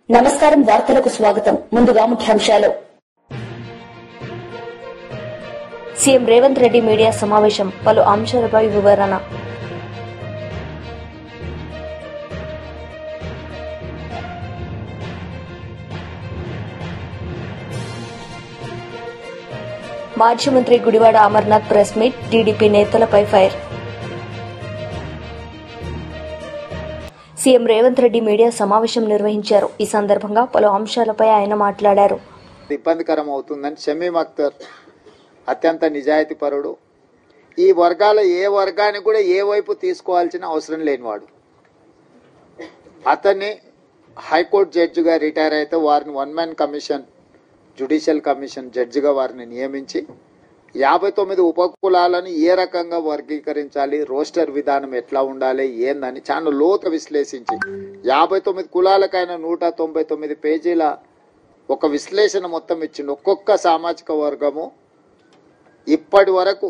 నమస్కారం వార్తలకు స్వాగతం ముందుగా ముఖ్యాంశాలు సీఎం రేవంత్ రెడ్డి మీడియా సమావేశం పలు అంశాలపై వివరణ మాజీ మంత్రి Gudivada Amarnath press meet TDP నేతలపై fire CM Revanth Reddy media సమావేశం నిర్వహించారు. ఈ సందర్భంగా పలు అంశాలపై ఆయన మాట్లాడారు. ఇబ్బందికరం అవుతుందని షమీమ్ అఖ్తర్ అత్యంత నిజాయితీపరుడు. ఈ వర్గాల ఏ వర్గాన్ని కూడా ఏ వైపు తీసుకోవాల్సిన అవసరం లేనివాడు. అతన్ని హైకోర్టు జడ్జిగా రిటైర్ అయితే వారిని one man commission judicial commission జడ్జిగా వారిని నియమించి 59 ఉపకులాలను ఏ రకంగా వర్గీకరించాలి, రోస్టర్ విధానం ఎట్లా ఉండాలి ఏందని చాలా లోతు విశ్లేషించి 59 కులాలకైనా 199 పేజీల ఒక విశ్లేషణ మొత్తం ఇచ్చిండు. ఒక్కొక్క సామాజిక వర్గము ఇప్పటి వరకు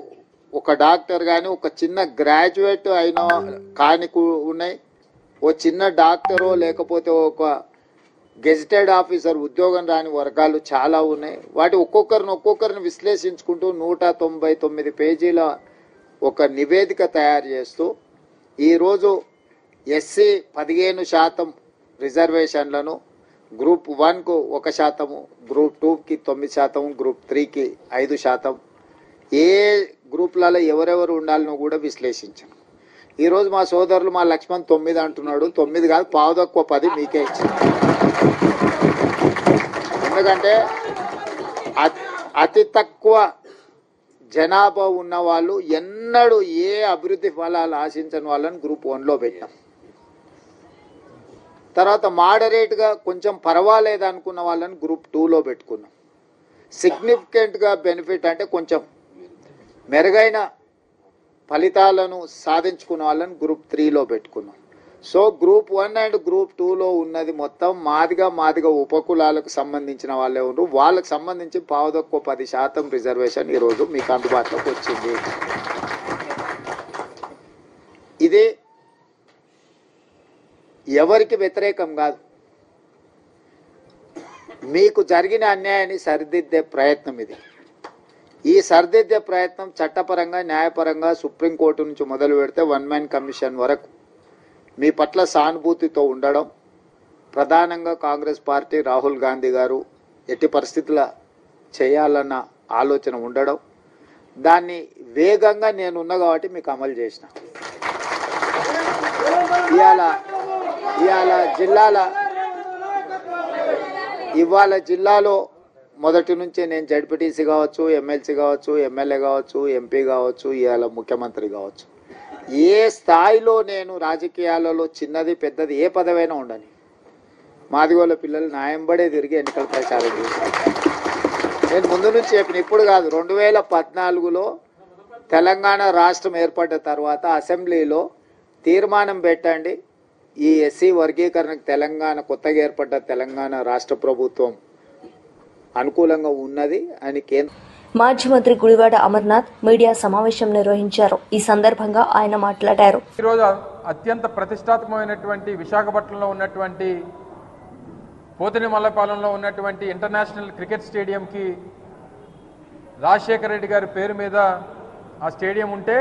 ఒక డాక్టర్ కానీ ఒక చిన్న గ్రాడ్యుయేట్ అయిన కాని ఉన్నాయి, ఓ చిన్న డాక్టరో లేకపోతే ఒక గెజిటెడ్ ఆఫీసర్ ఉద్యోగం రాని వర్గాలు చాలా ఉన్నాయి. వాటి ఒక్కొక్కరిని విశ్లేషించుకుంటూ 199 పేజీల ఒక నివేదిక తయారు చేస్తూ ఈరోజు ఎస్సీ 15% రిజర్వేషన్లను గ్రూప్ 1కు 1%, గ్రూప్ 2కి 9%, గ్రూప్ 3కి 5%, ఏ గ్రూపులలో ఎవరెవరు ఉండాలనో కూడా విశ్లేషించాను. ఈరోజు మా సోదరులు మా లక్ష్మణ్ 9 అంటున్నాడు. 9 కాదు, పావు తక్కువ 10 మీకే ఇచ్చింది. ఎందుకంటే అతి తక్కువ జనాభా ఉన్న వాళ్ళు ఎన్నడూ ఏ అభివృద్ధి ఫలాలు ఆశించని వాళ్ళని గ్రూప్ 1లో పెట్టాం. తర్వాత మోడరేట్గా కొంచెం పర్వాలేదు అనుకున్న వాళ్ళని గ్రూప్ 2లో పెట్టుకున్నాం. సిగ్నిఫికెంట్గా బెనిఫిట్ అంటే కొంచెం మెరుగైన ఫలితాలను సాధించుకున్న వాళ్ళని గ్రూప్ 3లో పెట్టుకున్నాం. సో గ్రూప్ 1 అండ్ గ్రూప్ 2లో ఉన్నది మొత్తం మాదిగా ఉపకులాలకు సంబంధించిన వాళ్ళే ఉన్నారు. వాళ్ళకు సంబంధించి పావు తక్కువ 10% రిజర్వేషన్ ఈరోజు మీకు అందుబాటులోకి వచ్చింది. ఇది ఎవరికి వ్యతిరేకం కాదు, మీకు జరిగిన అన్యాయాన్ని సరిదిద్దే ప్రయత్నం ఇది. ఈ సరిదిద్దే ప్రయత్నం చట్టపరంగా న్యాయపరంగా సుప్రీంకోర్టు నుంచి మొదలు పెడితే వన్ మ్యాన్ కమిషన్ వరకు మీ పట్ల సానుభూతితో ఉండడం, ప్రధానంగా కాంగ్రెస్ పార్టీ రాహుల్ గాంధీ గారు ఎట్టి పరిస్థితుల చేయాలన్న ఆలోచన ఉండడం, దాన్ని వేగంగా నేనున్నా కాబట్టి మీకు అమలు చేసిన. ఇవాళ జిల్లాలో మొదటి నుంచే నేను జడ్పీటీసీ కావచ్చు, ఎమ్మెల్సీ కావచ్చు, ఎమ్మెల్యే కావచ్చు, ఎంపీ కావచ్చు, ఇవాళ ముఖ్యమంత్రి కావచ్చు, ఏ స్థాయిలో నేను రాజకీయాలలో చిన్నది పెద్దది ఏ పదవైనా ఉండని మాదిగోళ్ళ పిల్లలు న్యాయంబడే తిరిగి ఎన్నికల ప్రచారం చేశాను. నేను ముందు నుంచి చెప్పిన, ఇప్పుడు కాదు, 2014లో తెలంగాణ రాష్ట్రం ఏర్పడ్డ తర్వాత అసెంబ్లీలో తీర్మానం పెట్టండి, ఈ ఎస్సీ వర్గీకరణకు తెలంగాణ కొత్తగా ఏర్పడ్డ తెలంగాణ రాష్ట్ర ప్రభుత్వం అనుకూలంగా ఉన్నది అని కేంద్ర మాజీ మంత్రి గుడివాడ అమర్నాథ్ మీడియా సమావేశం నిర్వహించారు. ఈ సందర్భంగా ఆయన మాట్లాడారు. ఈరోజు అత్యంత ప్రతిష్టాత్మకమైనటువంటి విశాఖపట్నంలో ఉన్నటువంటి పోతినిమల్లపాలెంలో ఉన్నటువంటి ఇంటర్నేషనల్ క్రికెట్ స్టేడియంకి రాజశేఖర రెడ్డి గారి పేరు మీద ఆ స్టేడియం ఉంటే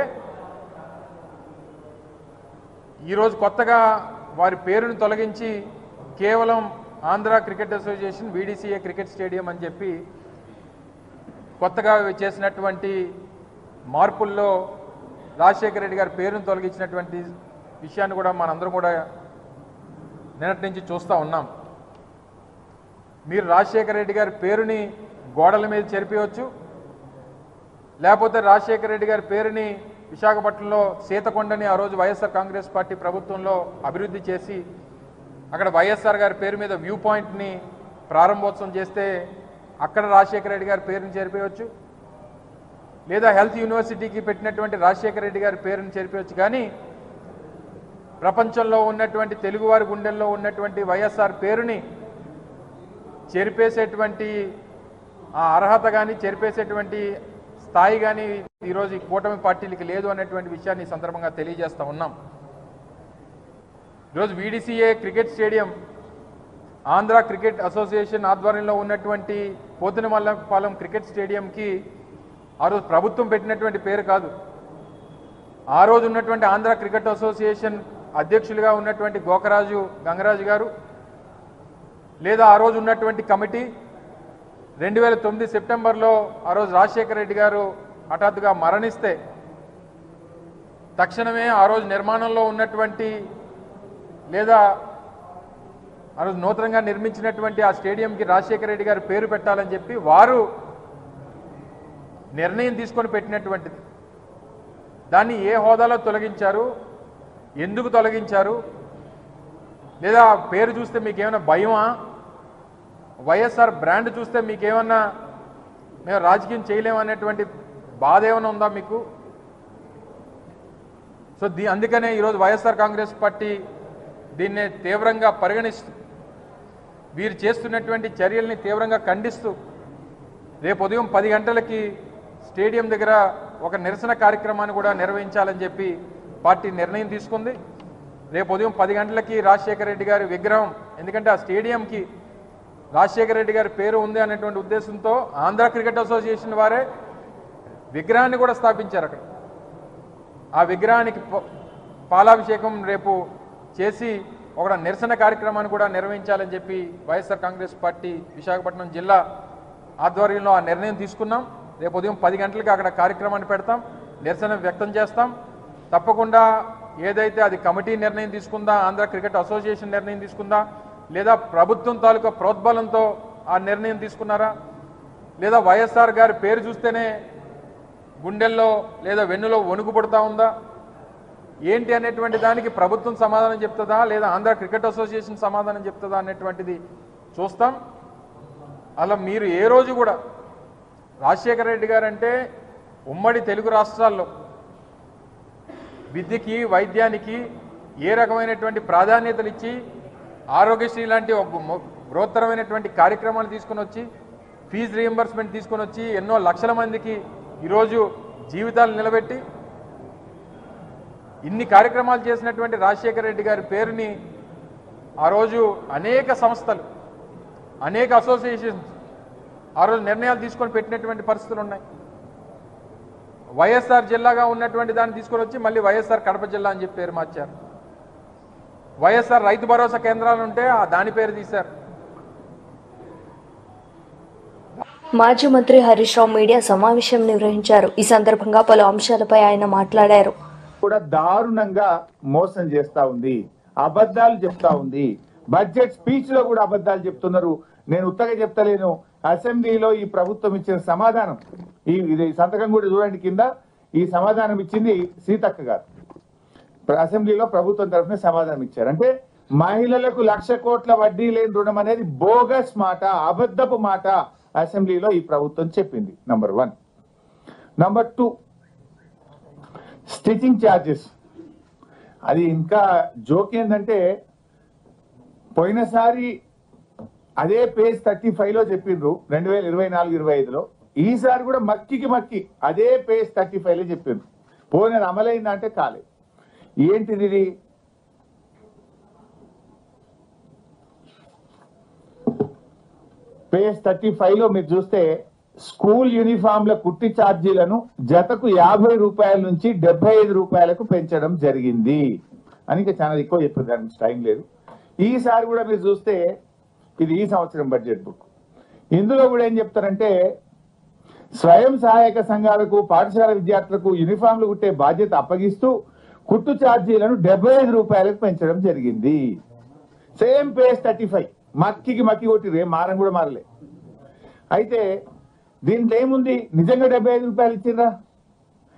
ఈరోజు కొత్తగా వారి పేరును తొలగించి కేవలం Andhra cricket association VDCA cricket stadium అని చెప్పి కొత్తగా చేసినటువంటి మార్పుల్లో రాజశేఖర రెడ్డి గారి పేరును తొలగించినటువంటి విషయాన్ని కూడా మనందరం కూడా నిన్నటి నుంచి చూస్తూ ఉన్నాం. మీరు రాజశేఖర రెడ్డి గారి పేరుని గోడల మీద చెరిపేయవచ్చు, లేకపోతే రాజశేఖర రెడ్డి గారి పేరుని విశాఖపట్నంలో సీతకొండని ఆ రోజు వైఎస్ఆర్ కాంగ్రెస్ పార్టీ ప్రభుత్వంలో అభివృద్ధి చేసి అక్కడ వైఎస్ఆర్ గారి పేరు మీద వ్యూ పాయింట్ని ప్రారంభోత్సవం చేస్తే అక్కడ రాజశేఖర రెడ్డి గారి పేరుని చేర్పేయవచ్చు, లేదా హెల్త్ యూనివర్సిటీకి పెట్టినటువంటి రాజశేఖర రెడ్డి గారి పేరుని చేర్పేయవచ్చు. కానీ ప్రపంచంలో ఉన్నటువంటి తెలుగువారి గుండెల్లో ఉన్నటువంటి వైఎస్ఆర్ పేరుని చేర్పేసేటువంటి ఆ అర్హత కానీ చేర్పేసేటువంటి స్థాయి కానీ ఈరోజు ఈ కూటమి పార్టీలకి లేదు అనేటువంటి విషయాన్ని ఈ సందర్భంగా తెలియజేస్తూ ఉన్నాం. ఈరోజు VDCA cricket stadium Andhra cricket association ఆధ్వర్యంలో ఉన్నటువంటి పోతినమల్లపాలెం క్రికెట్ స్టేడియంకి ఆ రోజు ప్రభుత్వం పెట్టినటువంటి పేరు కాదు. ఆ రోజు ఉన్నటువంటి ఆంధ్ర క్రికెట్ అసోసియేషన్ అధ్యక్షులుగా ఉన్నటువంటి గోకరాజు గంగరాజు గారు, లేదా ఆ రోజు ఉన్నటువంటి కమిటీ 2009 సెప్టెంబర్లో ఆ రోజు రాజశేఖర రెడ్డి గారు హఠాత్తుగా మరణిస్తే తక్షణమే ఆ రోజు నిర్మాణంలో ఉన్నటువంటి లేదా ఆ రోజు నూతనంగా నిర్మించినటువంటి ఆ స్టేడియంకి రాజశేఖర రెడ్డి గారి పేరు పెట్టాలని చెప్పి వారు నిర్ణయం తీసుకొని పెట్టినటువంటిది. దాన్ని ఏ హోదాలో తొలగించారు, ఎందుకు తొలగించారు, లేదా పేరు చూస్తే మీకేమైనా భయమా, వైఎస్ఆర్ బ్రాండ్ చూస్తే మీకేమన్నా మేము రాజకీయం చేయలేమనేటువంటి బాధ ఏమైనా ఉందా మీకు? సో అందుకనే ఈరోజు వైఎస్ఆర్ కాంగ్రెస్ పార్టీ దీన్ని తీవ్రంగా పరిగణిస్తూ వీరు చేస్తున్నటువంటి చర్యల్ని తీవ్రంగా ఖండిస్తూ రేపు ఉదయం 10 గంటలకి స్టేడియం దగ్గర ఒక నిరసన కార్యక్రమాన్ని కూడా నిర్వహించాలని చెప్పి పార్టీ నిర్ణయం తీసుకుంది. రేపు ఉదయం 10 గంటలకి రాజశేఖర రెడ్డి గారి విగ్రహం, ఎందుకంటే ఆ స్టేడియంకి రాజశేఖర రెడ్డి గారి పేరు ఉంది అనేటువంటి ఉద్దేశంతో ఆంధ్ర క్రికెట్ అసోసియేషన్ వారే విగ్రహాన్ని కూడా స్థాపించారు అక్కడ. ఆ విగ్రహానికి పాలాభిషేకం రేపు చేసి ఒక నిరసన కార్యక్రమాన్ని కూడా నిర్వహించాలని చెప్పి వైఎస్ఆర్ కాంగ్రెస్ పార్టీ విశాఖపట్నం జిల్లా ఆధ్వర్యంలో ఆ నిర్ణయం తీసుకున్నాం. రేపు ఉదయం 10 గంటలకి అక్కడ కార్యక్రమాన్ని పెడతాం, నిరసన వ్యక్తం చేస్తాం. తప్పకుండా ఏదైతే అది కమిటీ నిర్ణయం తీసుకుందా, ఆంధ్ర క్రికెట్ అసోసియేషన్ నిర్ణయం తీసుకుందా, లేదా ప్రభుత్వం తాలూకా ప్రోద్బలంతో ఆ నిర్ణయం తీసుకున్నారా, లేదా వైఎస్ఆర్ గారి పేరు చూస్తేనే గుండెల్లో లేదా వెన్నులో వణుకు పడుతూ ఉందా, ఏంటి అనేటువంటి దానికి ప్రభుత్వం సమాధానం చెప్తుందా, లేదా ఆంధ్ర క్రికెట్ అసోసియేషన్ సమాధానం చెప్తుందా అనేటువంటిది చూస్తాం. అలా మీరు ఏ రోజు కూడా రాజశేఖర రెడ్డి గారు అంటే ఉమ్మడి తెలుగు రాష్ట్రాల్లో విద్యకి వైద్యానికి ఏ రకమైనటువంటి ప్రాధాన్యతలు ఇచ్చి ఆరోగ్యశ్రీ లాంటి ఒక బృహత్తరమైనటువంటి కార్యక్రమాలు తీసుకొని వచ్చి ఫీజు రీయింబర్స్మెంట్ తీసుకొని వచ్చి ఎన్నో లక్షల మందికి ఈరోజు జీవితాలు నిలబెట్టి ఇన్ని కార్యక్రమాలు చేసినటువంటి రాజశేఖర రెడ్డి గారి పేరుని ఆ రోజు అనేక సంస్థలు, అనేక అసోసియేషన్స్ ఆ రోజు నిర్ణయాలు తీసుకొని పెట్టినటువంటి పరిస్థితులు ఉన్నాయి. వైఎస్ఆర్ జిల్లాగా ఉన్నటువంటి దాన్ని తీసుకొని వచ్చి మళ్ళీ వైఎస్ఆర్ కడప జిల్లా అని చెప్పి పేరు మార్చారు. వైఎస్ఆర్ రైతు భరోసా కేంద్రాలు ఉంటే దాని పేరు తీశారు. మాజీ మంత్రి హరీష్ రావు మీడియా సమావేశం నిర్వహించారు. ఈ సందర్భంగా పలు అంశాలపై ఆయన మాట్లాడారు. కూడా దారుణంగా మోసం చేస్తా ఉంది, అబద్ధాలు చెప్తా ఉంది. బడ్జెట్ స్పీచ్ లో కూడా అబద్ధాలు చెప్తున్నారు. నేను ఉత్తగా చెప్తలేను. అసెంబ్లీలో ఈ ప్రభుత్వం ఇచ్చిన సమాధానం, ఇది సంతకం కూడా చూడండి కింద, ఈ సమాధానం ఇచ్చింది సీతక్క గారు. అసెంబ్లీలో ప్రభుత్వం తరఫున సమాధానం ఇచ్చారు. అంటే మహిళలకు 1,00,000 కోట్ల వడ్డీ లేని రుణం అనేది బోగస్ మాట, అబద్ధపు మాట అసెంబ్లీలో ఈ ప్రభుత్వం చెప్పింది. నంబర్ 1. Number 2, stitching charges. అది ఇంకా జోక్ ఏంటంటే పోయినసారి అదే పేజ్ 35లో చెప్పిండ్రు 2024-25లో. ఈసారి కూడా మక్కి అదే పేజ్ 35లో చెప్పిండ్రు. పోనీ అమలైందంటే కాలేదు. ఏంటిది ఇది? పేజ్ 35లో మీరు చూస్తే స్కూల్ యూనిఫామ్ల కుట్టి ఛార్జీలను జతకు 50 రూపాయల నుంచి 75 రూపాయలకు పెంచడం జరిగింది అని ఇంకా చాలా ఎక్కువ చెప్పారు. దానికి టైం లేదు. ఈసారి కూడా మీరు చూస్తే ఇది ఈ సంవత్సరం బడ్జెట్ బుక్. ఇందులో కూడా ఏం చెప్తారంటే స్వయం సహాయక సంఘాలకు, పాఠశాల విద్యార్థులకు యూనిఫామ్లు కుట్టే బాధ్యత అప్పగిస్తూ కుట్టు ఛార్జీలను 75 రూపాయలకు పెంచడం జరిగింది. Same page 35. మక్కి కొట్టిరే, మారం కూడా మారలే. అయితే దీంట్లో ఏముంది? నిజంగా 75 రూపాయలు ఇచ్చిండ్రా?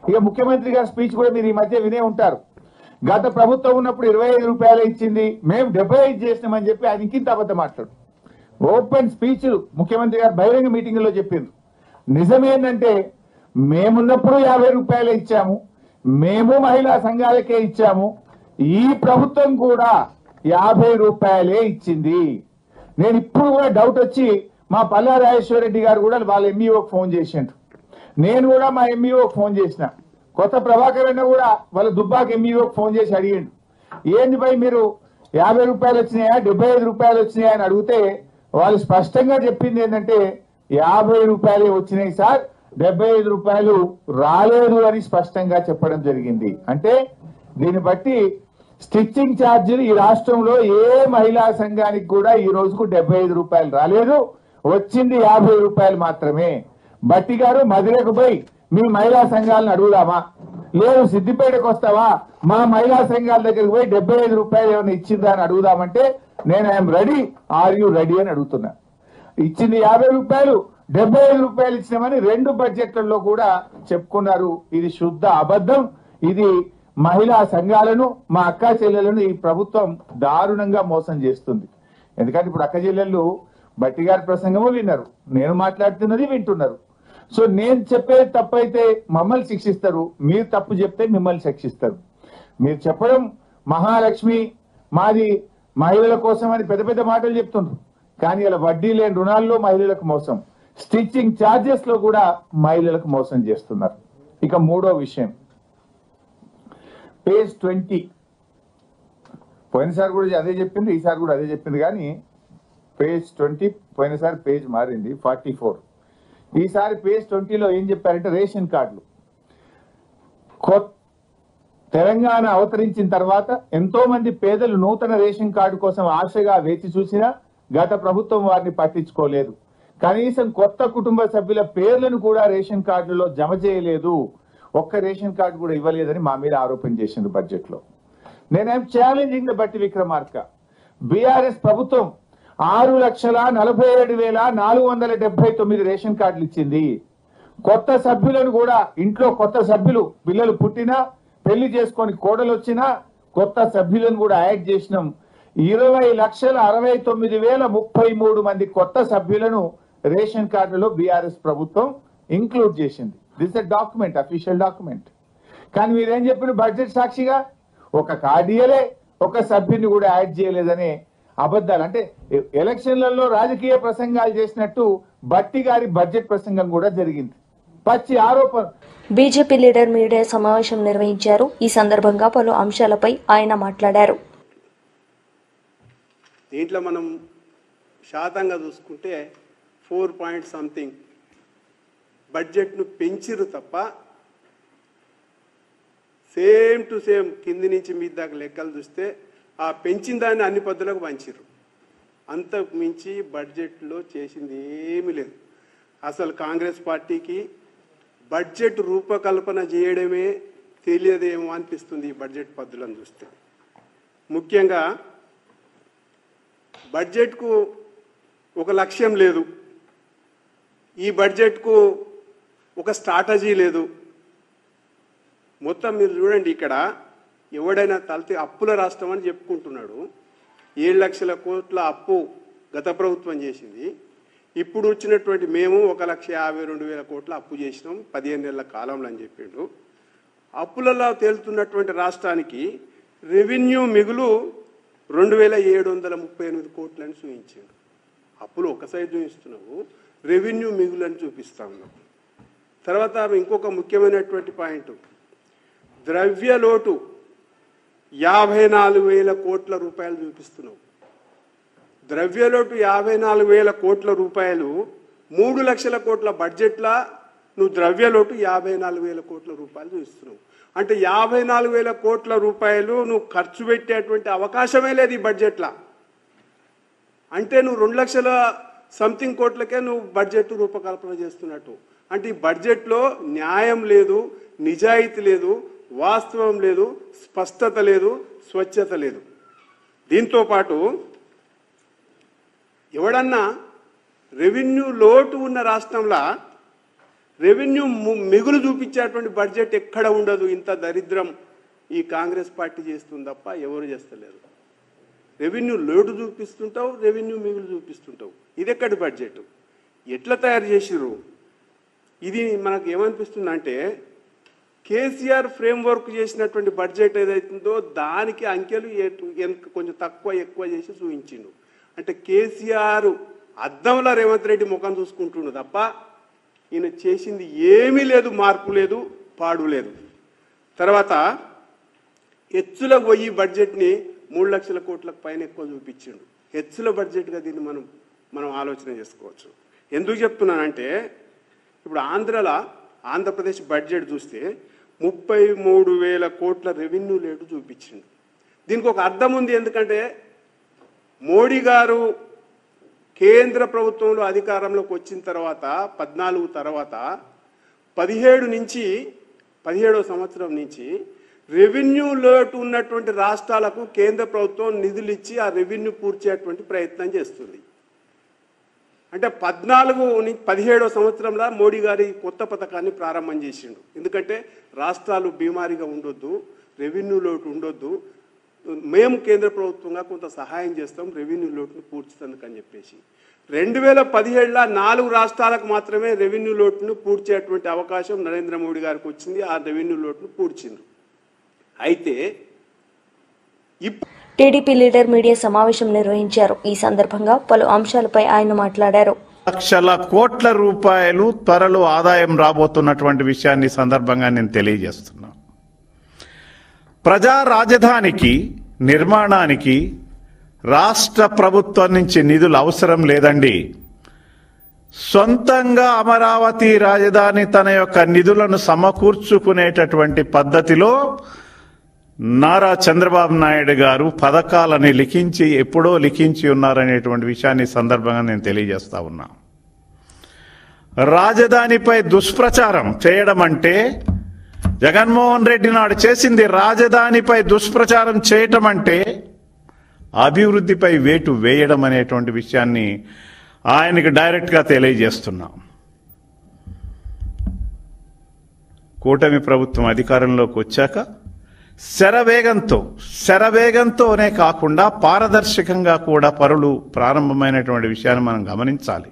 ఇక ముఖ్యమంత్రి గారి స్పీచ్ కూడా మీరు ఈ మధ్య వినే ఉంటారు. గత ప్రభుత్వం ఉన్నప్పుడు 25 రూపాయలు ఇచ్చింది, మేము 75 చేసినామని చెప్పి ఆయన ఇంకింత అబద్ధం మాట్లాడు. ఓపెన్ స్పీచ్ ముఖ్యమంత్రి గారు బహిరంగ మీటింగ్ లో చెప్పిండ్రు. నిజమేంటంటే మేమున్నప్పుడు 50 రూపాయలే ఇచ్చాము, మేము మహిళా సంఘాలకే ఇచ్చాము, ఈ ప్రభుత్వం కూడా 50 రూపాయలే ఇచ్చింది. నేను ఇప్పుడు కూడా డౌట్ వచ్చి మా పల్లా రాజేశ్వర రెడ్డి గారు కూడా వాళ్ళ ఎంఈఓకి ఫోన్ చేసిండ్రు. నేను కూడా మా ఎంఈఓకి ఫోన్ చేసిన. కొత్త ప్రభాకర్ అన్న కూడా వాళ్ళ దుబ్బాకి ఎంఈఓకి ఫోన్ చేసి అడిగిండు, ఏంది భయ్ మీరు 50 రూపాయలు వచ్చినాయా 75 రూపాయలు వచ్చినాయా అని అడిగితే వాళ్ళు స్పష్టంగా చెప్పింది ఏంటంటే 50 రూపాయలే వచ్చినాయి సార్, 75 రూపాయలు రాలేదు అని స్పష్టంగా చెప్పడం జరిగింది. అంటే దీన్ని బట్టి స్టిచ్చింగ్ ఛార్జీలు ఈ రాష్ట్రంలో ఏ మహిళా సంఘానికి కూడా ఈ రోజుకు 75 రూపాయలు రాలేదు, వచ్చింది 50 రూపాయలు మాత్రమే. బట్టి గారు మధురకు పోయి మీ మహిళా సంఘాలను అడుగుదామా, లేదు సిద్దిపేటకు వస్తావా మా మహిళా సంఘాల దగ్గరికి పోయి 75 రూపాయలు ఏమైనా ఇచ్చిందా అని అడుగుదామంటే నేను I'm ready, are you ready అని అడుగుతున్నా. ఇచ్చింది 50 రూపాయలు, 75 రూపాయలు ఇచ్చినామని 2 బడ్జెట్లలో కూడా చెప్పుకున్నారు. ఇది శుద్ధ అబద్ధం. ఇది మహిళా సంఘాలను మా అక్క చెల్లెలను ఈ ప్రభుత్వం దారుణంగా మోసం చేస్తుంది. ఎందుకంటే ఇప్పుడు అక్క చెల్లెళ్ళు బట్టి గారి ప్రసంగము విన్నారు, నేను మాట్లాడుతున్నది వింటున్నారు. సో నేను చెప్పేది తప్పైతే మమ్మల్ని శిక్షిస్తారు, మీరు తప్పు చెప్తే మిమ్మల్ని శిక్షిస్తారు. మీరు చెప్పడం మహాలక్ష్మి మాది మహిళల కోసం అని పెద్ద పెద్ద మాటలు చెప్తున్నారు, కానీ ఇలా వడ్డీ లేని రుణాల్లో మహిళలకు మోసం, స్టిచ్చింగ్ ఛార్జెస్ లో కూడా మహిళలకు మోసం చేస్తున్నారు. ఇక మూడో విషయం పేజ్ 20. పోయినసారి కూడా అదే చెప్పింది, ఈసారి కూడా అదే చెప్పింది, కానీ పేజ్ 20 పోయినసారి పేజ్ మారింది 44. ఈసారి పేజ్ 20లో ఏం చెప్పారంటే రేషన్ కార్డులు తెలంగాణ అవతరించిన తర్వాత ఎంతో మంది పేదలు నూతన రేషన్ కార్డు కోసం ఆశగా వేచి చూసినా గత ప్రభుత్వం వారిని పట్టించుకోలేదు. కనీసం కొత్త కుటుంబ సభ్యుల పేర్లను కూడా రేషన్ కార్డులలో జమ చేయలేదు, ఒక్క రేషన్ కార్డు కూడా ఇవ్వలేదని మా మీద ఆరోపణ చేసింది బడ్జెట్ లో. నేనేం ఛాలెంజింగ్ ద బట్టి విక్రమార్క. బీఆర్ఎస్ ప్రభుత్వం 6,47,479 రేషన్ కార్డులు ఇచ్చింది. కొత్త సభ్యులను కూడా ఇంట్లో కొత్త సభ్యులు పిల్లలు పుట్టినా పెళ్లి చేసుకొని కోడలు వచ్చినా కొత్త సభ్యులను కూడా యాడ్ చేసినాం. 20,69,033 మంది కొత్త సభ్యులను రేషన్ కార్డులో బీఆర్ఎస్ ప్రభుత్వం ఇంక్లూడ్ చేసింది. This a document, official document. కానీ మీరేం చెప్పిన బడ్జెట్ సాక్షిగా ఒక కార్డు ఇయ్యలే, ఒక సభ్యుని కూడా యాడ్ చేయలేదనే అబద్ధాలు. అంటే ఎలక్షన్లలో రాజకీయ ప్రసంగాలు చేసినట్టు బట్టి గారి బడ్జెట్ ప్రసంగం కూడా జరిగింది. పచ్చి ఆరోపణ. బీజేపీ లీడర్ మీడియా సమావేశం నిర్వహించారు. ఈ సందర్భంగా పలు అంశాలపై ఆయన మాట్లాడారు. దీంట్లో మనం శాతంగా చూసుకుంటే 4 బడ్జెట్ను పెంచిరు తప్ప సేమ్ టు సేమ్ కింది నుంచి మీ దాకా లెక్కలు చూస్తే ఆ పెంచిన దాన్ని అన్ని పద్ధతులకు పంచిరు. అంతకు మించి బడ్జెట్లో చేసింది ఏమీ లేదు. అసలు కాంగ్రెస్ పార్టీకి బడ్జెట్ రూపకల్పన చేయడమే తెలియదేమో అనిపిస్తుంది ఈ బడ్జెట్ పద్ధతులను చూస్తే. ముఖ్యంగా బడ్జెట్కు ఒక లక్ష్యం లేదు, ఈ బడ్జెట్కు ఒక స్ట్రాటజీ లేదు. మొత్తం మీరు చూడండి, ఇక్కడ ఎవడైనా తలతి అప్పుల రాష్ట్రం అని చెప్పుకుంటున్నాడు. 7 లక్షల కోట్ల అప్పు గత ప్రభుత్వం చేసింది. ఇప్పుడు వచ్చినటువంటి మేము 1,52,000 కోట్ల అప్పు చేసినాం 15 నెలల కాలంలో అని చెప్పిండు. అప్పులలో తేలుతున్నటువంటి రాష్ట్రానికి రెవెన్యూ మిగులు 2,738 కోట్లని చూపించాడు. అప్పులు ఒక సైడ్ చూపిస్తున్నావు, రెవెన్యూ మిగులని చూపిస్తా ఉన్నావు. తర్వాత ఇంకొక ముఖ్యమైనటువంటి పాయింట్, ద్రవ్య లోటు 54,000 కోట్ల రూపాయలు చూపిస్తున్నావు. ద్రవ్యలోటు 54,000 కోట్ల రూపాయలు, 3 లక్షల కోట్ల బడ్జెట్లా నువ్వు ద్రవ్యలోటు 54,000 కోట్ల రూపాయలు చూపిస్తున్నావు. అంటే 54,000 కోట్ల రూపాయలు నువ్వు ఖర్చు పెట్టేటువంటి అవకాశమే లేదు ఈ బడ్జెట్లా. అంటే నువ్వు 2 లక్షల సంథింగ్ కోట్లకే నువ్వు బడ్జెట్ రూపకల్పన చేస్తున్నట్టు. అంటే ఈ బడ్జెట్లో న్యాయం లేదు, నిజాయితీ లేదు, వాస్తవం లేదు, స్పష్టత లేదు, స్వచ్ఛత లేదు. దీంతో పాటు ఎవడన్నా రెవెన్యూ లోటు ఉన్న రాష్ట్రంలో రెవెన్యూ మిగులు చూపించేటువంటి బడ్జెట్ ఎక్కడ ఉండదు. ఇంత దరిద్రం ఈ కాంగ్రెస్ పార్టీ చేస్తుంది తప్ప ఎవరు చేస్తలేరు. రెవెన్యూ లోటు చూపిస్తుంటావు, రెవెన్యూ మిగులు చూపిస్తుంటావు. ఇది ఎక్కడి బడ్జెట్? ఎట్లా తయారు చేసిర్రు? ఇది మనకు ఏమనిపిస్తుందంటే కేసీఆర్ ఫ్రేమ్వర్క్ చేసినటువంటి బడ్జెట్ ఏదైతుందో దానికి అంకెలు కొంచెం తక్కువ ఎక్కువ చేసి చూపించిండు. అంటే కేసీఆర్ అద్దంలో రేవంత్ రెడ్డి ముఖం చూసుకుంటుండు తప్ప ఈయన చేసింది ఏమీ లేదు, మార్పు లేదు, పాడు లేదు. తర్వాత ఎచ్చులకు పోయి బడ్జెట్ని 3 లక్షల కోట్లకు పైన ఎక్కువ చూపించిండు. హెచ్చుల బడ్జెట్గా దీన్ని మనం ఆలోచన చేసుకోవచ్చు. ఎందుకు చెప్తున్నానంటే ఇప్పుడు ఆంధ్రప్రదేశ్ బడ్జెట్ చూస్తే 33,000 కోట్ల రెవెన్యూ రేటు చూపించిండు. దీనికి ఒక అర్థం ఉంది. ఎందుకంటే మోడీ గారు కేంద్ర ప్రభుత్వంలో అధికారంలోకి వచ్చిన తర్వాత 14 తర్వాత 17వ సంవత్సరం నుంచి రెవెన్యూ లోటు ఉన్నటువంటి రాష్ట్రాలకు కేంద్ర ప్రభుత్వం నిధులు ఇచ్చి ఆ రెవెన్యూ పూర్చేటువంటి ప్రయత్నం చేస్తుంది. అంటే 17వ సంవత్సరంలో మోడీ గారి కొత్త పథకాన్ని ప్రారంభం చేసిండు. ఎందుకంటే రాష్ట్రాలు బీమారీగా ఉండొద్దు, రెవెన్యూ లోటు ఉండొద్దు, మేము కేంద్ర ప్రభుత్వంగా కొంత సహాయం చేస్తాం రెవెన్యూ లోటును పూడ్చుతందుకని చెప్పేసి 2017లో 4 రాష్ట్రాలకు మాత్రమే రెవెన్యూ లోటును పూడ్చేటువంటి అవకాశం నరేంద్ర మోడీ గారికి వచ్చింది. ఆ రెవెన్యూ లోటును పూడ్చిండ్రు. అయితే టీడీపీ లీడర్ మీడియా సమావేశం నిర్వహించారు. ఈ సందర్భంగా పలు అంశాలపై ఆయన మాట్లాడారు. లక్షల కోట్ల రూపాయలు త్వరలో ఆదాయం రాబోతున్నటువంటి విషయాన్ని సందర్భంగా నేను తెలియజేస్తున్నా. ప్రజా రాజధానికి నిర్మాణానికి రాష్ట్ర ప్రభుత్వం నుంచి నిధులు అవసరం లేదండి. సొంతంగా అమరావతి రాజధాని తన యొక్క నిధులను సమకూర్చుకునేటటువంటి పద్ధతిలో నారా చంద్రబాబు నాయుడు గారు పథకాలని ఎప్పుడో లిఖించి ఉన్నారనేటువంటి విషయాన్ని సందర్భంగా నేను తెలియజేస్తా ఉన్నా. రాజధానిపై దుష్ప్రచారం చేయడం అంటే జగన్మోహన్ రెడ్డి నాడు చేసింది. రాజధానిపై దుష్ప్రచారం చేయటం అంటే అభివృద్ధిపై వేటు వేయడం అనేటువంటి విషయాన్ని ఆయనకు డైరెక్ట్గా తెలియజేస్తున్నాం. కూటమి ప్రభుత్వం అధికారంలోకి వచ్చాక శరవేగంతోనే కాకుండా పారదర్శకంగా కూడా పనులు ప్రారంభమైనటువంటి విషయాన్ని మనం గమనించాలి.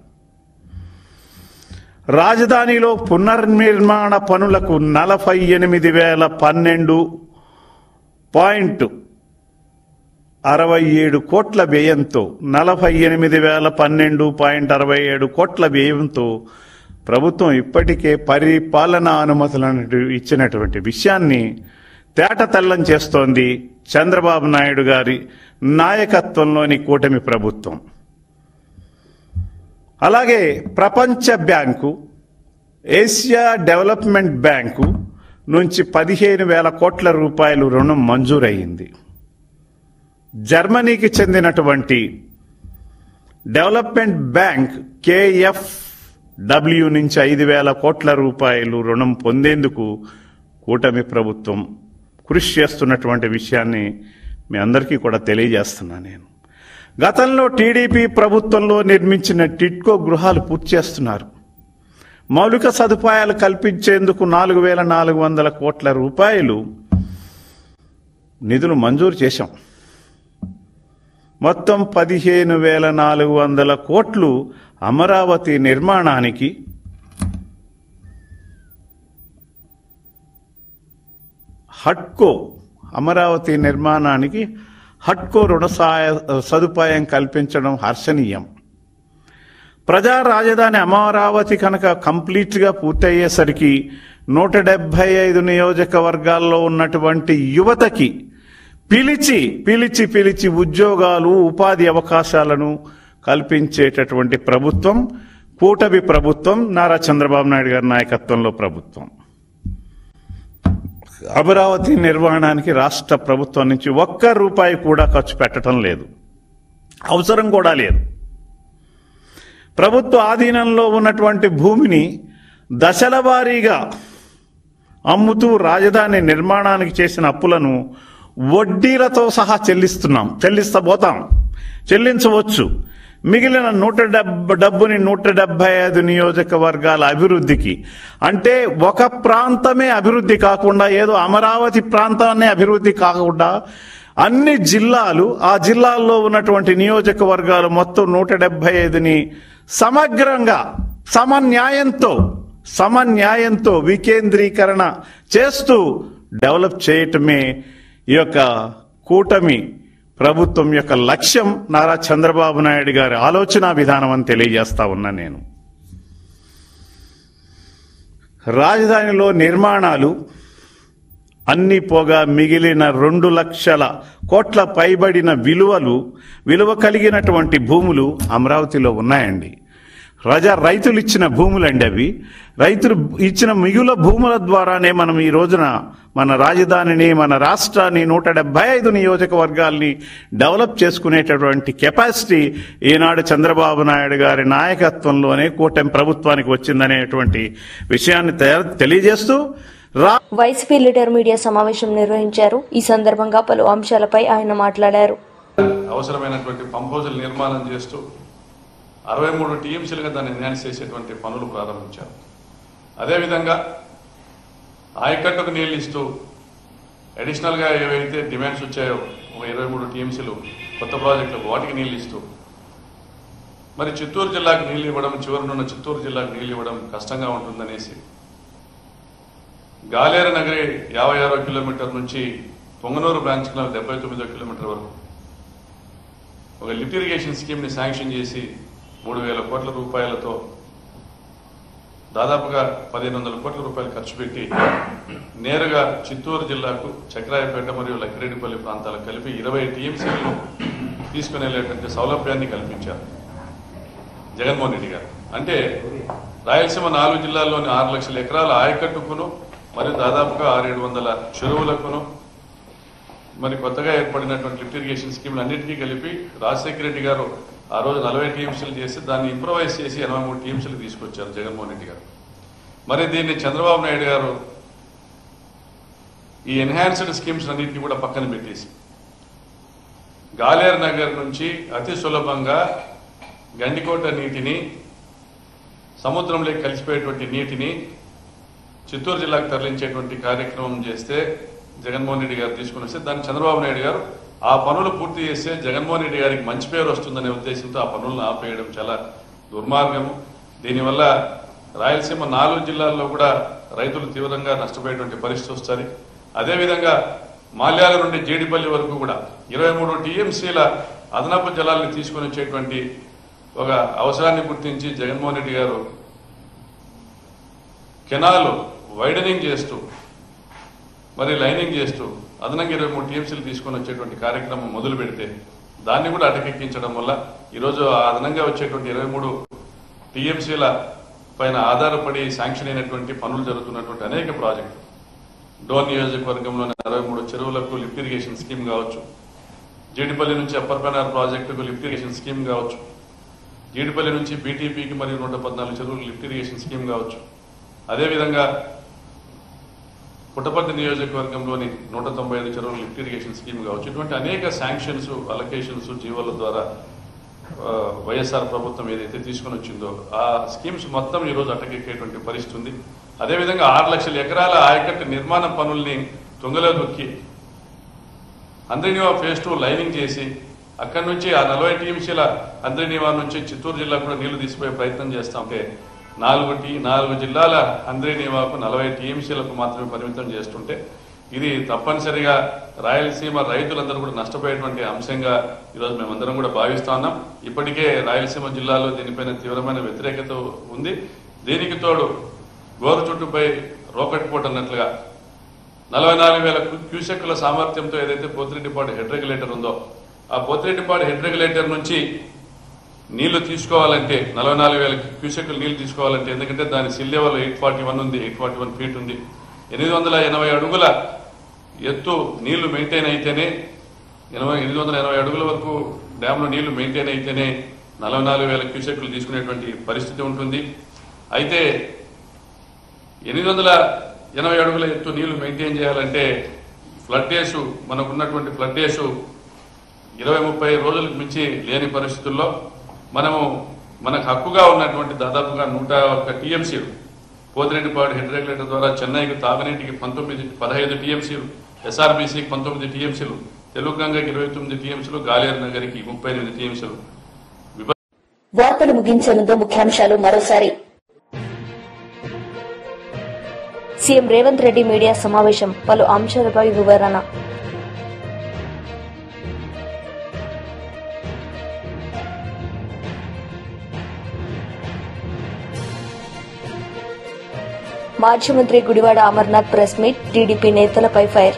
రాజధానిలో పునర్నిర్మాణ పనులకు 48,012.67 కోట్ల వ్యయంతో 48,012.67 కోట్ల వ్యయంతో ప్రభుత్వం ఇప్పటికే పరిపాలనా అనుమతులను ఇచ్చినటువంటి విషయాన్ని తేటతెల్లం చేస్తోంది చంద్రబాబు నాయుడు గారి నాయకత్వంలోని కూటమి ప్రభుత్వం. అలాగే ప్రపంచ బ్యాంకు, ఏషియా డెవలప్మెంట్ బ్యాంకు నుంచి 15,000 కోట్ల రూపాయలు రుణం మంజూరయ్యింది. జర్మనీకి చెందినటువంటి డెవలప్మెంట్ బ్యాంక్ KfW నుంచి 5,000 కోట్ల రూపాయలు రుణం పొందేందుకు కూటమి ప్రభుత్వం కృషి చేస్తున్నటువంటి విషయాన్ని మీ అందరికీ కూడా తెలియజేస్తున్నా. నేను గతంలో టీడీపీ ప్రభుత్వంలో నిర్మించిన టిట్కో గృహాలు పూర్తి చేస్తున్నారు. మౌలిక సదుపాయాలు కల్పించేందుకు 4,400 కోట్ల రూపాయలు నిధులు మంజూరు చేశాం. మొత్తం 15,400 కోట్లు అమరావతి నిర్మాణానికి, అమరావతి నిర్మాణానికి హట్కో రుణ సదుపాయం కల్పించడం హర్షణీయం. ప్రజా రాజధాని అమరావతి కనుక కంప్లీట్గా పూర్తయ్యేసరికి 175 నియోజకవర్గాల్లో ఉన్నటువంటి యువతకి పిలిచి ఉద్యోగాలు, ఉపాధి అవకాశాలను కల్పించేటటువంటి ప్రభుత్వం కూటమి ప్రభుత్వం, నారా చంద్రబాబు నాయుడు గారి నాయకత్వంలో ప్రభుత్వం. అమరావతి నిర్మాణానికి రాష్ట్ర ప్రభుత్వం నుంచి ₹1 కూడా ఖర్చు పెట్టడం లేదు, అవసరం కూడా లేదు. ప్రభుత్వ ఆధీనంలో ఉన్నటువంటి భూమిని దశల వారీగా అమ్ముతూ రాజధాని నిర్మాణానికి చేసిన అప్పులను వడ్డీలతో సహా చెల్లించవచ్చు. మిగిలిన డబ్బుని 175 నియోజకవర్గాల అభివృద్ధికి, అంటే ఒక ప్రాంతమే అభివృద్ధి కాకుండా, ఏదో అమరావతి ప్రాంతాన్నే అభివృద్ధి కాకుండా అన్ని జిల్లాలు, ఆ జిల్లాల్లో ఉన్నటువంటి నియోజకవర్గాలు మొత్తం 175ని సమగ్రంగా సమన్యాయంతో వికేంద్రీకరణ చేస్తూ డెవలప్ చేయటమే ఈ యొక్క కూటమి ప్రభుత్వం యొక్క లక్ష్యం, నారా చంద్రబాబు నాయుడు గారి ఆలోచన విధానం అని తెలియజేస్తా ఉన్నా. నేను రాజధానిలో నిర్మాణాలు అన్ని పోగా మిగిలిన 2 లక్షల కోట్ల పైబడిన విలువ కలిగినటువంటి భూములు అమరావతిలో ఉన్నాయండి. రైతులు ఇచ్చిన భూములండి అవి. రైతులు ఇచ్చిన మిగుల భూముల ద్వారానే మనం ఈ రోజున మన రాజధానిని, మన రాష్ట్రాన్ని, 175 నియోజకవర్గాల్ని డెవలప్ చేసుకునేటటువంటి కెపాసిటీ ఈనాడు చంద్రబాబు నాయుడు గారి నాయకత్వంలోనే కూటమి ప్రభుత్వానికి వచ్చిందనేటువంటి విషయాన్ని తెలియజేస్తూ వైసీపీ లీడర్ మీడియా సమావేశం నిర్వహించారు. ఈ సందర్భంగా పలు అంశాలపై ఆయన మాట్లాడారు. అవసరమైనటువంటి పంప్ హౌజులు నిర్మాణం చేస్తూ 63 టీఎంసీలుగా దాన్ని ఎన్హాన్స్ చేసేటువంటి పనులు ప్రారంభించారు. అదేవిధంగా ఆయకట్టుకు నీళ్లు ఇస్తూ అడిషనల్గా ఏవైతే డిమాండ్స్ వచ్చాయో 23 టీఎంసీలు కొత్త ప్రాజెక్టులకు వాటికి నీళ్లు ఇస్తూ మరి చిత్తూరు జిల్లాకు నీళ్లు ఇవ్వడం, చివరినున్న చిత్తూరు జిల్లాకు నీళ్లు ఇవ్వడం కష్టంగా ఉంటుందనేసి గాలేరు నగరి 56 కిలోమీటర్ నుంచి పొంగనూరు బ్రాంచ్ 79 కిలోమీటర్ వరకు ఒక లిఫ్ట్ ఇరిగేషన్ స్కీమ్ని శాంక్షన్ చేసి 3,000 కోట్ల రూపాయలతో దాదాపుగా 1,500 కోట్ల రూపాయలు ఖర్చు పెట్టి నేరుగా చిత్తూరు జిల్లాకు చక్రాయపేట మరియు లక్కిరెడ్డిపల్లి ప్రాంతాలకు కలిపి 20 టీఎంసీలను తీసుకునేటువంటి సౌలభ్యాన్ని కల్పించారు జగన్మోహన్ రెడ్డి గారు. అంటే రాయలసీమ 4 జిల్లాల్లోని 6 లక్షల ఎకరాల ఆయకట్టుకును మరియు దాదాపుగా 600-700 చెరువులకును మరి కొత్తగా ఏర్పడినటువంటి లిఫ్ట్ ఇరిగేషన్ స్కీమ్లు అన్నింటినీ కలిపి రాజశేఖర రెడ్డి గారు ఆ రోజు 40 టీఎంసీలు చేసి దాన్ని ఇంప్రొవైజ్ చేసి 83 టీఎంసీలు తీసుకొచ్చారు జగన్మోహన్ రెడ్డి గారు. మరి దీన్ని చంద్రబాబు నాయుడు గారు ఈ ఎన్హాన్స్డ్ స్కీమ్స్ అన్నింటినీ కూడా పక్కన పెట్టేసి గాలేరు నగర్ నుంచి అతి సులభంగా గండికోట నీటిని, సముద్రంలోకి కలిసిపోయేటువంటి నీటిని చిత్తూరు జిల్లాకు తరలించేటువంటి కార్యక్రమం చేస్తే జగన్మోహన్ రెడ్డి గారు తీసుకుని వస్తే దాన్ని చంద్రబాబు నాయుడు గారు ఆ పనులు పూర్తి చేస్తే జగన్మోహన్ రెడ్డి గారికి మంచి పేరు వస్తుందనే ఉద్దేశంతో ఆ పనులను ఆపేయడం చాలా దుర్మార్గము. దీనివల్ల రాయలసీమ 4 జిల్లాల్లో కూడా రైతులు తీవ్రంగా నష్టపోయేటువంటి పరిస్థితి వస్తుంది. అదేవిధంగా మాల్యాల నుండి జేడిపల్లి వరకు కూడా 23 టీఎంసీల అదనపు జలాల్ని తీసుకుని వచ్చేటువంటి ఒక అవసరాన్ని గుర్తించి జగన్మోహన్ రెడ్డి గారు కెనాల్ వైడనింగ్ చేస్తూ మరి లైనింగ్ చేస్తూ అదనంగా 23 టీఎంసీలు తీసుకొని వచ్చేటువంటి కార్యక్రమం మొదలు పెడితే దాన్ని కూడా అటకెక్కించడం వల్ల ఈరోజు అదనంగా వచ్చేటువంటి 23 టీఎంసీల పైన ఆధారపడి శాంక్షన్ అయినటువంటి పనులు జరుగుతున్నటువంటి అనేక ప్రాజెక్టులు డోన్ నియోజకవర్గంలోని 63 చెరువులకు లిఫ్ట్ ఇరిగేషన్ స్కీమ్ కావచ్చు, జీడిపల్లి నుంచి అప్పర్ పెనార్ ప్రాజెక్టుకు లిఫ్ట్ ఇరిగేషన్ స్కీమ్ కావచ్చు, జీడిపల్లి నుంచి బీటీపీకి మరియు 114 చెరువులకు లిఫ్ట్ ఇరిగేషన్ స్కీమ్ కావచ్చు, అదేవిధంగా పుట్టపర్తి నియోజకవర్గంలోని 195 చెరువులు లిఫ్ట్ ఇరిగేషన్ స్కీమ్ కావచ్చు. ఇటువంటి అనేక శాంక్షన్స్, అలొకేషన్స్, జీవోల ద్వారా వైఎస్ఆర్ ప్రభుత్వం ఏదైతే తీసుకుని వచ్చిందో ఆ స్కీమ్స్ మొత్తం ఈరోజు అటకెక్కేటువంటి పరిస్థితి ఉంది. అదేవిధంగా 6 లక్షల ఎకరాల ఆయకట్టు నిర్మాణ పనుల్ని తుంగలో దొక్కి అంద్రినివా ఫేజ్ 2 లైనింగ్ చేసి అక్కడి నుంచి ఆ 40 టీఎంసీల అంద్రినివా నుంచి చిత్తూరు జిల్లా కూడా నీళ్లు తీసిపోయే ప్రయత్నం చేస్తా ఉంటే 4 జిల్లాల అంద్రినివాకు 40 టీఎంసీలకు మాత్రమే పరిమితం చేస్తుంటే ఇది తప్పనిసరిగా రాయలసీమ రైతులందరూ కూడా నష్టపోయేటువంటి అంశంగా ఈరోజు మేమందరం కూడా భావిస్తా ఉన్నాం. ఇప్పటికే రాయలసీమ జిల్లాలో దీనిపైన తీవ్రమైన వ్యతిరేకత ఉంది. దీనికి తోడు గోరు చుట్టుపై రోకెట్ పోట్ అన్నట్లుగా 44,000 క్యూసెక్కుల సామర్థ్యంతో ఏదైతే పోతిరెడ్డిపాడు హెడ్ రెగ్యులేటర్ ఉందో ఆ పోతిరెడ్డిపాడు హెడ్ రెగ్యులేటర్ నుంచి నీళ్లు తీసుకోవాలంటే 44,000 క్యూసెక్కులు నీళ్లు తీసుకోవాలంటే, ఎందుకంటే దాని సిల్ లెవెల్ 841 ఉంది, 841 ఫీట్ ఉంది, 880 అడుగుల ఎత్తు నీళ్లు మెయింటైన్ అయితేనే 880 అడుగుల వరకు డ్యాంలో నీళ్లు మెయింటైన్ అయితేనే 44,000 క్యూసెక్కులు తీసుకునేటువంటి పరిస్థితి ఉంటుంది. అయితే 880 అడుగుల ఎత్తు నీళ్లు మెయింటైన్ చేయాలంటే ఫ్లడ్ డేసు, మనకున్నటువంటి ఫ్లడ్ డేసు 20-30 రోజులకు మించి లేని పరిస్థితుల్లో మనకు హక్కుగా ఉన్నటువంటి దాదాపుగా 101 టీఎంసీలు పోతిరెడ్డిపాడు హెడ్ రెగ్యులేటర్ ద్వారా చెన్నైకి తాగునీటికి 15 టీఎంసీలు, ఎస్ఆర్బీసీకి 19 టీఎంసీలు, తెలుగు గంగకి 29 టీఎంసీలు, గాలేరు నగరికి 38 టీఎంసీలు. వార్తలు ముగించే ముందు ముఖ్యాంశాలు మరోసారి. సీఎం రేవంత్ రెడ్డి మీడియా సమావేశం, పలు అంశాలపై వివరణ. మాజీ మంత్రి Gudivada Amarnath press meet, TDP నేతలపై ఫైర్.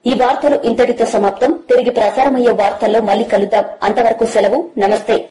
ఈ వార్తలు ఇంతటితో సమాప్తం. తిరిగి ప్రసారమయ్యే వార్తల్లో మళ్లీ కలుద్దాం. అంతవరకు సెలవు. నమస్తే.